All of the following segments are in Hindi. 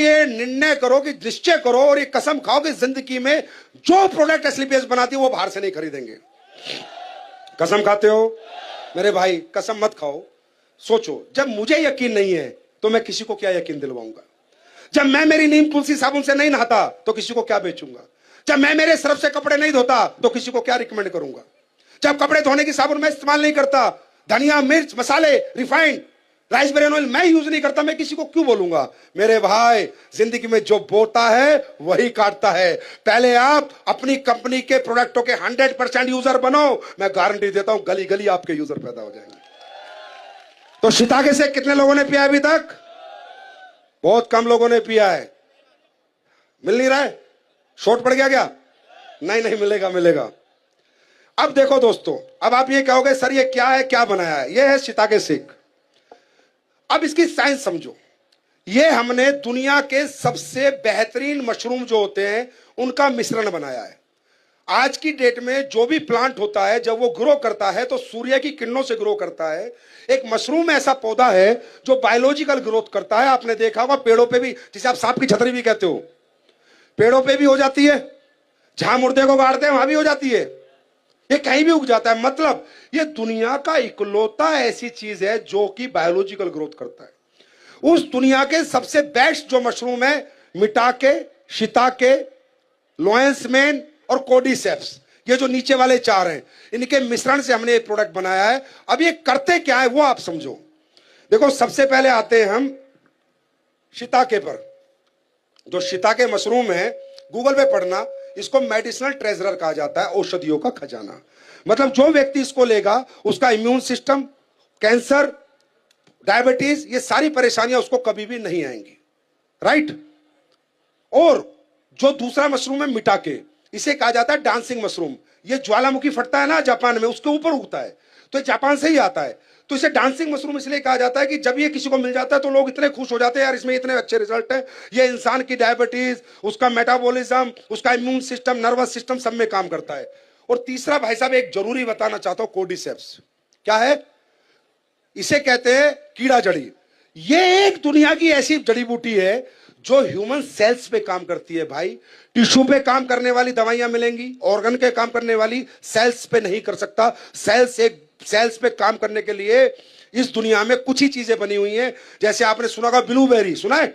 ये निर्णय करो कि निश्चय करो और ये कसम खाओ कि जिंदगी में जो प्रोडक्ट एसलीपीएस बनाती है वो बाहर से नहीं खरीदेंगे। कसम खाते हो मेरे भाई? कसम मत खाओ। सोचो, जब मुझे यकीन नहीं है तो मैं किसी को क्या यकीन दिलवाऊंगा? जब मैं मेरी नीम तुलसी साबुन से नहीं नहाता तो किसी को क्या बेचूंगा? जब मैं मेरे सर्फ से कपड़े नहीं धोता तो किसी को क्या रिकमेंड करूंगा? जब कपड़े धोने की साबुन मैं इस्तेमाल नहीं करता, धनिया मिर्च मसाले रिफाइंड राइस ब्रेन ऑयल मैं यूज नहीं करता, मैं किसी को क्यों बोलूंगा? मेरे भाई, जिंदगी में जो बोता है वही काटता है। पहले आप अपनी कंपनी के प्रोडक्टों के 100% यूजर बनो, मैं गारंटी देता हूं गली गली आपके यूजर पैदा हो जाएंगे। तो शिताके से कितने लोगों ने पिया अभी तक? बहुत कम लोगों ने पिया है। मिल नहीं रहा है? शॉर्ट पड़ गया क्या? नहीं नहीं, मिलेगा मिलेगा। अब देखो दोस्तों, अब आप ये कहोगे सर ये क्या है, क्या बनाया है? ये है शिताके सिक। अब इसकी साइंस समझो। ये हमने दुनिया के सबसे बेहतरीन मशरूम जो होते हैं उनका मिश्रण बनाया है। आज की डेट में जो भी प्लांट होता है जब वो ग्रो करता है तो सूर्य की किरणों से ग्रो करता है। एक मशरूम ऐसा पौधा है जो बायोलॉजिकल ग्रोथ करता है। आपने देखा होगा पेड़ों पे भी, जिसे आप सांप की छतरी भी कहते हो, पेड़ों पे भी हो जाती है, जहां मुर्दे को गाड़ते हैं वहां भी हो जाती है, ये कहीं भी उग जाता है। मतलब ये दुनिया का इकलौता ऐसी चीज है जो कि बायोलॉजिकल ग्रोथ करता है। उस दुनिया के सबसे बेस्ट जो मशरूम है मिटाके, शिताके, लोएंसमैन और कोडिसेप्स, ये जो नीचे वाले चार हैं, इनके मिश्रण से हमने ये प्रोडक्ट बनाया है। अब ये करते क्या है वो आप समझो। देखो, सबसे पहले आते हैं हम शिताके पर। जो शिताके मशरूम है, गूगल पे पढ़ना, इसको मेडिसिनल ट्रेजरर कहा जाता है, औषधियों का खजाना। मतलब जो व्यक्ति इसको लेगा उसका इम्यून सिस्टम, कैंसर, डायबिटीज, ये सारी परेशानियां उसको कभी भी नहीं आएंगी। राइट? और जो दूसरा मशरूम है मिटाके, इसे कहा जाता है डांसिंग मशरूम। ये ज्वालामुखी फटता है ना जापान में, उसके ऊपर उगता है, तो ये जापान से ही आता है। तो इसे डांसिंग मशरूम इसलिए कहा जाता है कि जब ये किसी को मिल जाता है तो लोग इतने खुश हो जाते हैं, यार इसमें इतने अच्छे रिजल्ट हैं, ये इंसान की डायबिटीज, उसका मेटाबॉलिज्म, उसका इम्यून सिस्टम, नर्वस सिस्टम सब में काम करता है। और तीसरा भाई साहब एक जरूरी बताना चाहता हूं, कोडिसेप्स क्या है? इसे कहते हैं कीड़ा जड़ी। ये एक दुनिया की ऐसी जड़ी बूटी है जो ह्यूमन सेल्स पे काम करती है भाई। टिश्यू पे काम करने वाली दवाइयां मिलेंगी, ऑर्गन के काम करने वाली, सेल्स पे नहीं कर सकता। सेल्स पे काम करने के लिए इस दुनिया में कुछ ही चीजें बनी हुई हैं। जैसे आपने सुना होगा ब्लूबेरी, सुना है?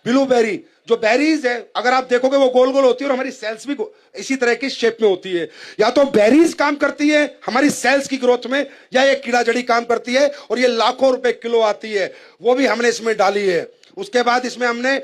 ब्लूबेरी जो बेरीज है, अगर आप देखोगे वो गोल गोल होती है और हमारी सेल्स भी इसी तरह की शेप में होती है। या तो बेरीज काम करती है हमारी सेल्स की ग्रोथ में, या ये कीड़ा जड़ी काम करती है और ये लाखों रुपए किलो आती है, वो भी हमने इसमें डाली है। उसके बाद इसमें हमने